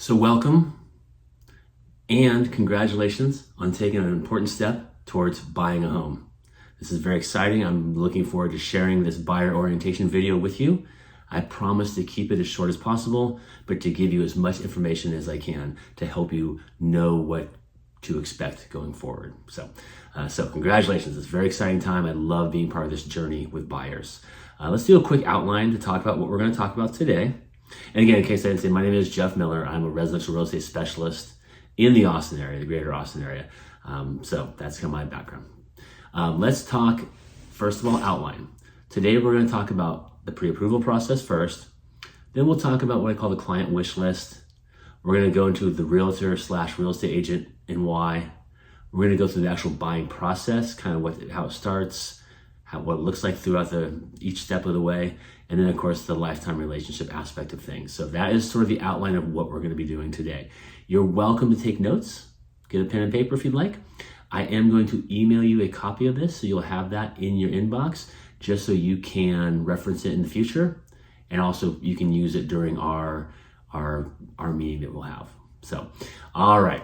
So welcome and congratulations on taking an important step towards buying a home. This is very exciting. I'm looking forward to sharing this buyer orientation video with you. I promise to keep it as short as possible, but to give you as much information as I can to help you know what to expect going forward. So congratulations. It's a very exciting time. I love being part of this journey with buyers. Let's do a quick outline to talk about what we're going to talk about today. And again, in case I didn't say, my name is Jeff Miller. I'm a residential real estate specialist in the Austin area, the greater Austin area. So that's kind of my background. Let's talk, first of all, outline. Today we're going to talk about the pre-approval process first. Then we'll talk about what I call the client wish list. We're going to go into the realtor / real estate agent and why. We're going to go through the actual buying process, kind of how it starts, what it looks like throughout each step of the way. And then, of course, the lifetime relationship aspect of things. So that is sort of the outline of what we're going to be doing today. You're welcome to take notes. Get a pen and paper if you'd like. I am going to email you a copy of this, so you'll have that in your inbox, just so you can reference it in the future. And also, you can use it during our meeting that we'll have. So, all right.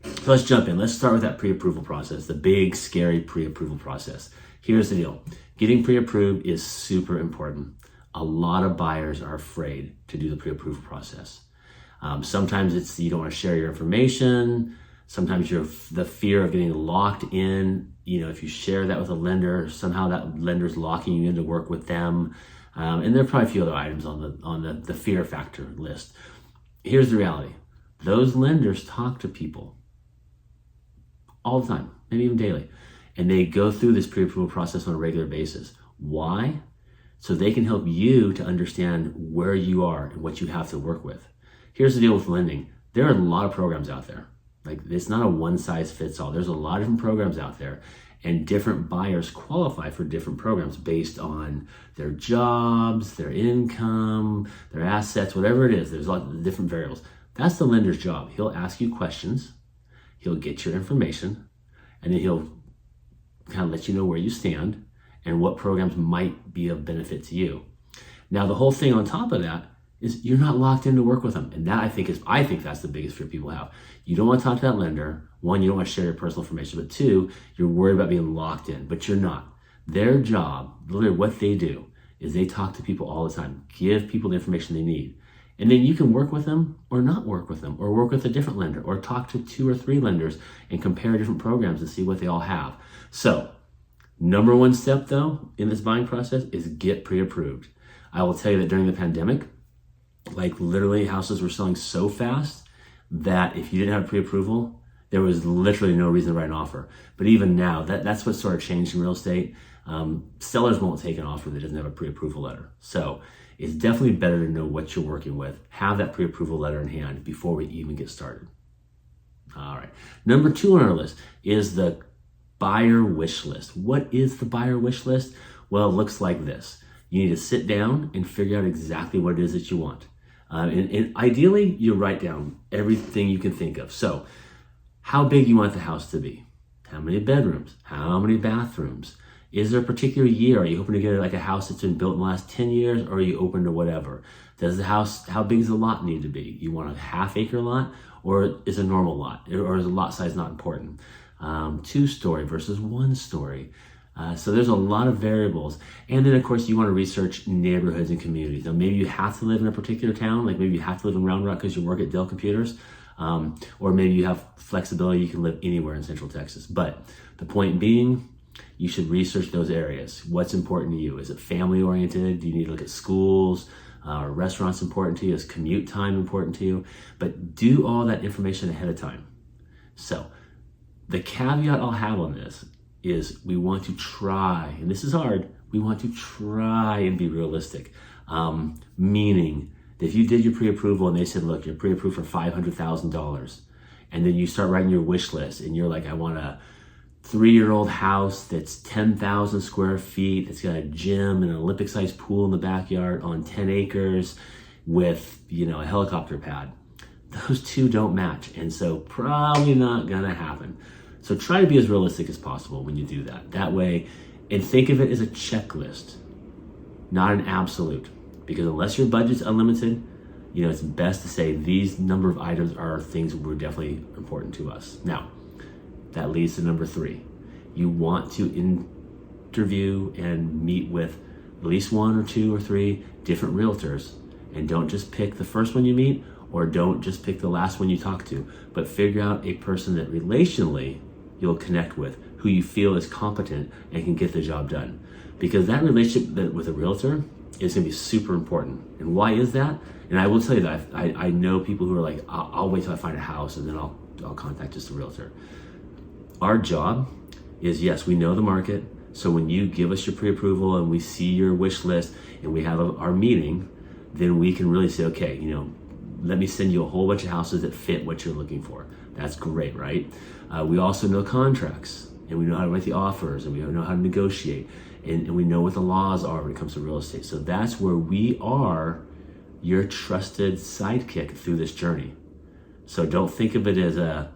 So let's jump in. Let's start with that pre-approval process, the big, scary pre-approval process. Here's the deal. Getting pre-approved is super important. A lot of buyers are afraid to do the pre-approval process. Sometimes it's you don't want to share your information. Sometimes the fear of getting locked in. If you share that with a lender, somehow that lender's locking you in to work with them. And there are probably a few other items on the fear factor list. Here's the reality. Those lenders talk to people all the time, maybe even daily. And they go through this pre-approval process on a regular basis. Why? So they can help you to understand where you are and what you have to work with. Here's the deal with lending. There are a lot of programs out there. Like, it's not a one size fits all. There's a lot of different programs out there, and different buyers qualify for different programs based on their jobs, their income, their assets, whatever it is. There's a lot of different variables. That's the lender's job. He'll ask you questions. He'll get your information, and then he'll kind of let you know where you stand and what programs might be of benefit to you. Now, the whole thing on top of that is you're not locked in to work with them. And that I think that's the biggest fear people have. You don't want to talk to that lender. One, you don't want to share your personal information, but two, you're worried about being locked in, but you're not. Their job, literally what they do, is they talk to people all the time, give people the information they need. And then you can work with them or not work with them, or work with a different lender, or talk to 2 or 3 lenders and compare different programs and see what they all have. So, number one step though in this buying process is get pre-approved. I will tell you that during the pandemic, like literally houses were selling so fast that if you didn't have pre-approval, there was literally no reason to write an offer. But even now, that's what sort of changed in real estate. Sellers won't take an offer that doesn't have a pre-approval letter. So it's definitely better to know what you're working with. Have that pre-approval letter in hand before we even get started. All right. Number 2 on our list is the buyer wish list. What is the buyer wish list? Well, it looks like this. You need to sit down and figure out exactly what it is that you want. And ideally, you write down everything you can think of. So, how big you want the house to be? How many bedrooms? How many bathrooms? Is there a particular year? Are you hoping to get like a house that's been built in the last 10 years, or are you open to whatever? How big does the lot need to be? You want a half-acre lot, or is a normal lot? Or is the lot size not important? 2-story versus 1-story. So there's a lot of variables. And then, of course, you want to research neighborhoods and communities. Now, maybe you have to live in a particular town, like maybe you have to live in Round Rock because you work at Dell Computers, or maybe you have flexibility, you can live anywhere in Central Texas. But the point being, you should research those areas. What's important to you? Is it family-oriented? Do you need to look at schools? Are restaurants important to you? Is commute time important to you? But do all that information ahead of time. So the caveat I'll have on this is we want to try, and this is hard, we want to try and be realistic. Meaning that if you did your pre-approval and they said, look, you're pre-approved for $500,000, and then you start writing your wish list and you're like, I want a 3-year-old house that's 10,000 square feet, that's got a gym and an Olympic-sized pool in the backyard on 10 acres with, a helicopter pad. Those two don't match, and so probably not gonna happen. So try to be as realistic as possible when you do that. That way, and think of it as a checklist, not an absolute. Because unless your budget's unlimited, it's best to say these number of items are things that were definitely important to us. Now, that leads to number 3. You want to interview and meet with at least 1 or 2 or 3 different realtors, and don't just pick the first one you meet, or don't just pick the last one you talk to, but figure out a person that relationally you'll connect with, who you feel is competent and can get the job done. Because that relationship with a realtor is gonna be super important. And why is that? And I will tell you that I know people who are like, I'll wait till I find a house and then I'll contact just a realtor. Our job is, yes, we know the market. So when you give us your pre-approval and we see your wish list and we have our meeting, then we can really say, okay, let me send you a whole bunch of houses that fit what you're looking for. That's great, right? We also know contracts, and we know how to write the offers, and we know how to negotiate, and we know what the laws are when it comes to real estate. So that's where we are your trusted sidekick through this journey. So don't think of it as I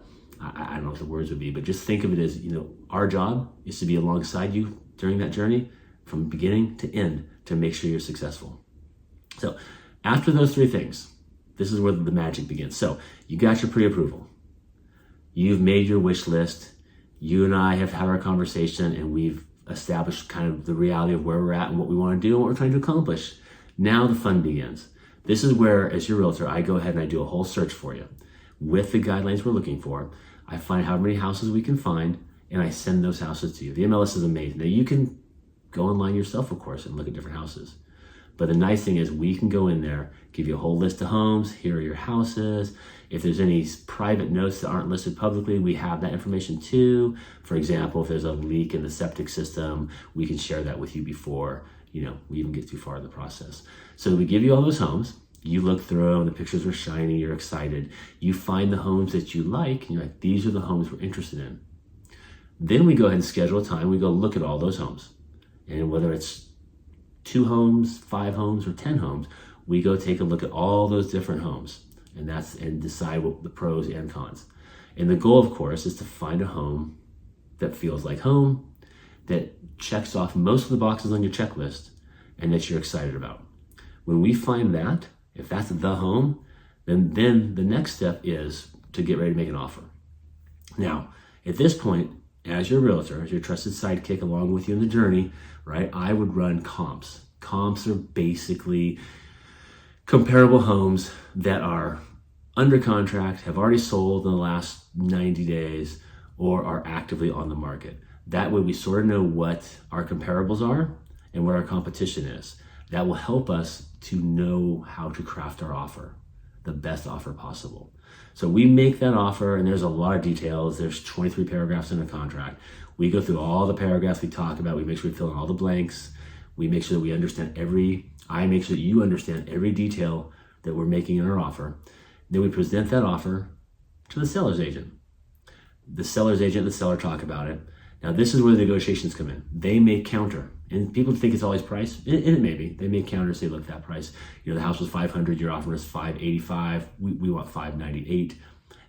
don't know what the words would be, but just think of it as, our job is to be alongside you during that journey from beginning to end to make sure you're successful. So after those 3 things, this is where the magic begins. So you got your pre-approval. You've made your wish list. You and I have had our conversation, and we've established kind of the reality of where we're at and what we want to do and what we're trying to accomplish. Now the fun begins. This is where, as your realtor, I go ahead and I do a whole search for you with the guidelines we're looking for. I find how many houses we can find, and I send those houses to you. The MLS is amazing. Now you can go online yourself, of course, and look at different houses. But the nice thing is we can go in there, give you a whole list of homes. Here are your houses. If there's any private notes that aren't listed publicly, we have that information too. For example, if there's a leak in the septic system, we can share that with you before, we even get too far in the process. So we give you all those homes. You look through them, the pictures are shiny, you're excited. You find the homes that you like, and you're like, these are the homes we're interested in. Then we go ahead and schedule a time. We go look at all those homes. And whether it's 2 homes, 5 homes, or 10 homes, we go take a look at all those different homes and decide what the pros and cons. And the goal, of course, is to find a home that feels like home, that checks off most of the boxes on your checklist, and that you're excited about. When we find that, if that's the home, then the next step is to get ready to make an offer. Now, at this point, as your realtor, as your trusted sidekick along with you in the journey, right, I would run comps. Comps are basically comparable homes that are under contract, have already sold in the last 90 days, or are actively on the market. That way we sort of know what our comparables are and what our competition is. That will help us to know how to craft our offer, the best offer possible. So we make that offer, and there's a lot of details. There's 23 paragraphs in a contract. We go through all the paragraphs we talk about. We make sure we fill in all the blanks. We make sure that we understand I make sure that you understand every detail that we're making in our offer. Then we present that offer to the seller's agent. The seller's agent and the seller talk about it. Now this is where the negotiations come in. They may counter, and people think it's always price, and it may be. They may counter, say, look, that price, the house was $500, your offer is $585, we want $598.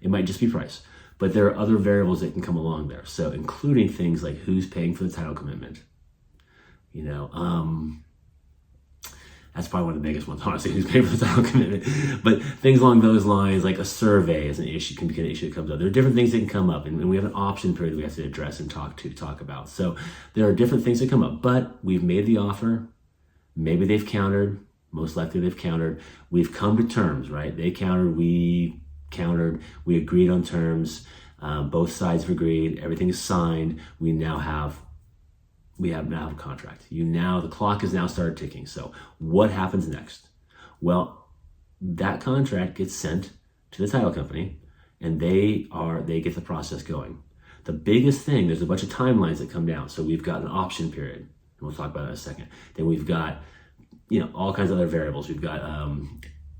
It might just be price, but there are other variables that can come along there. So including things like who's paying for the title commitment. That's probably one of the biggest ones, honestly, who's paying for the title commitment. But things along those lines, like a survey is an issue, can be an issue that comes up. There are different things that can come up, and we have an option period we have to address and talk about. So there are different things that come up, but we've made the offer. Maybe they've countered. Most likely they've countered. We've come to terms, right? They countered, we countered, we agreed on terms. Both sides have agreed. Everything is signed. We now have a contract. The clock has now started ticking. So what happens next? Well, that contract gets sent to the title company, and they get the process going. The biggest thing, there's a bunch of timelines that come down. So we've got an option period, and we'll talk about that in a second. Then we've got, all kinds of other variables. We've got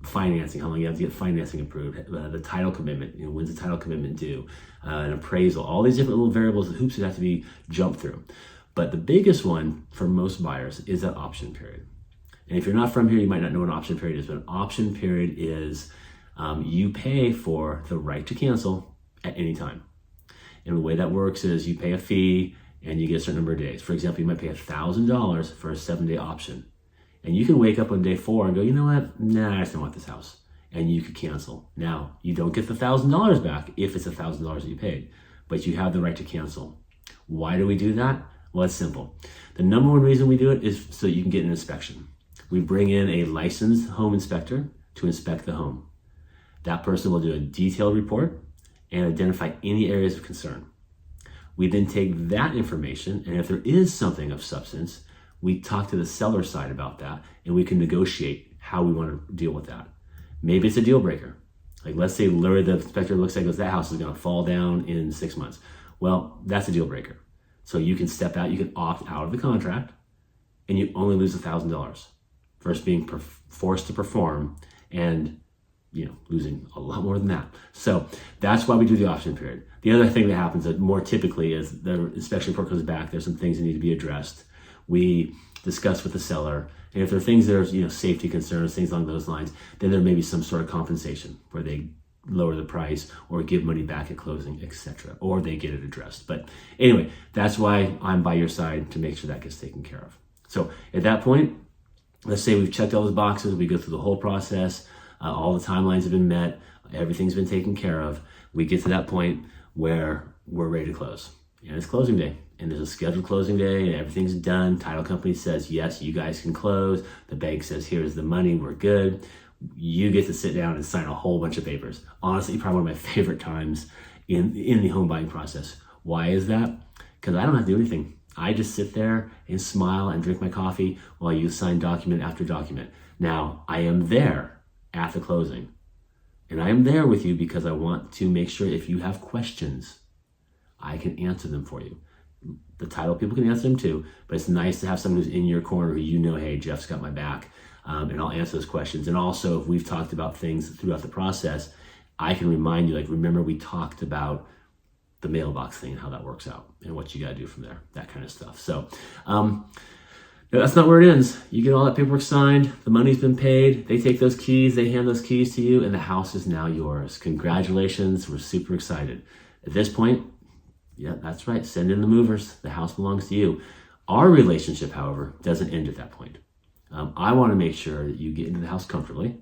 financing, how long you have to get financing approved, the title commitment, when's the title commitment due, an appraisal, all these different little variables, the hoops that have to be jumped through. But the biggest one for most buyers is that option period. And if you're not from here, you might not know what an option period is, but an option period is you pay for the right to cancel at any time. And the way that works is you pay a fee and you get a certain number of days. For example, you might pay $1,000 for a 7-day option. And you can wake up on day 4 and go, you know what? Nah, I just don't want this house. and you could cancel. Now, you don't get the $1,000 back if it's $1,000 that you paid, but you have the right to cancel. Why do we do that? Well, it's simple. The number one reason we do it is so you can get an inspection. We bring in a licensed home inspector to inspect the home. That person will do a detailed report and identify any areas of concern. We then take that information, and if there is something of substance, we talk to the seller side about that, and we can negotiate how we want to deal with that. Maybe it's a deal breaker. Like, let's say literally the inspector looks like that house is going to fall down in 6 months. Well, that's a deal breaker. So you can step out, you can opt out of the contract, and you only lose $1,000 versus being forced to perform and losing a lot more than that. So that's why we do the option period. The other thing that happens that more typically is the inspection report comes back. There's some things that need to be addressed. We discuss with the seller, and if there are things that are safety concerns, things along those lines, then there may be some sort of compensation where they lower the price or give money back at closing, etc., or they get it addressed. But anyway, that's why I'm by your side to make sure that gets taken care of. So at that point, let's say we've checked all those boxes, we go through the whole process, all the timelines have been met, everything's been taken care of. We get to that point where we're ready to close. And it's closing day. And there's a scheduled closing day and everything's done. Title company says, yes, you guys can close. The bank says, here's the money, we're good. You get to sit down and sign a whole bunch of papers. Honestly, probably one of my favorite times in the home buying process. Why is that? Because I don't have to do anything. I just sit there and smile and drink my coffee while you sign document after document. Now, I am there at the closing. And I am there with you because I want to make sure if you have questions, I can answer them for you. The title people can answer them too, but it's nice to have someone who's in your corner who hey, Jeff's got my back, and I'll answer those questions. And also, if we've talked about things throughout the process, I can remind you, remember we talked about the mailbox thing and how that works out and what you got to do from there, that kind of stuff. So that's not where it ends. You get all that paperwork signed, the money's been paid, they take those keys, they hand those keys to you, and the house is now yours. Congratulations, we're super excited. At this point, yeah, that's right, send in the movers, the house belongs to you. Our relationship, however, doesn't end at that point. I want to make sure that you get into the house comfortably,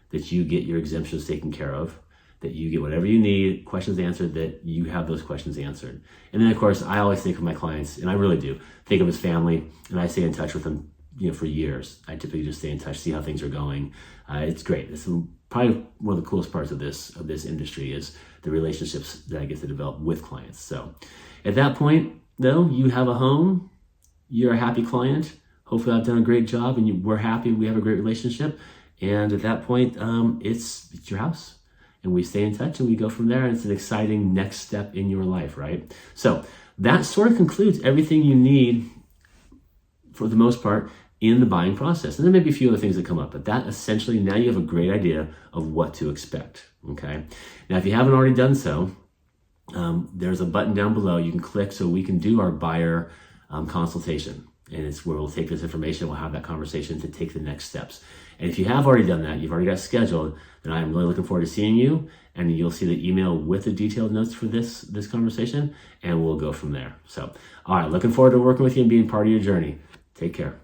that you get your exemptions taken care of, that you get whatever you need, questions answered, that you have those questions answered. And then, of course, I always think of my clients, and I really do, think of his family, and I stay in touch with them for years. I typically just stay in touch, see how things are going. It's great. It's probably one of the coolest parts of this industry is the relationships that I get to develop with clients. So at that point, though, you have a home, you're a happy client. Hopefully I've done a great job and we're happy, we have a great relationship. And at that point, it's your house. And we stay in touch and we go from there. And it's an exciting next step in your life, right? So that sort of concludes everything you need for the most part in the buying process. And there may be a few other things that come up, but that essentially, now you have a great idea of what to expect, okay? Now, if you haven't already done so, there's a button down below you can click so we can do our buyer consultation. And it's where we'll take this information, we'll have that conversation to take the next steps. And if you have already done that, you've already got scheduled, then I'm really looking forward to seeing you, and you'll see the email with the detailed notes for this conversation, and we'll go from there. So, all right, looking forward to working with you and being part of your journey. Take care.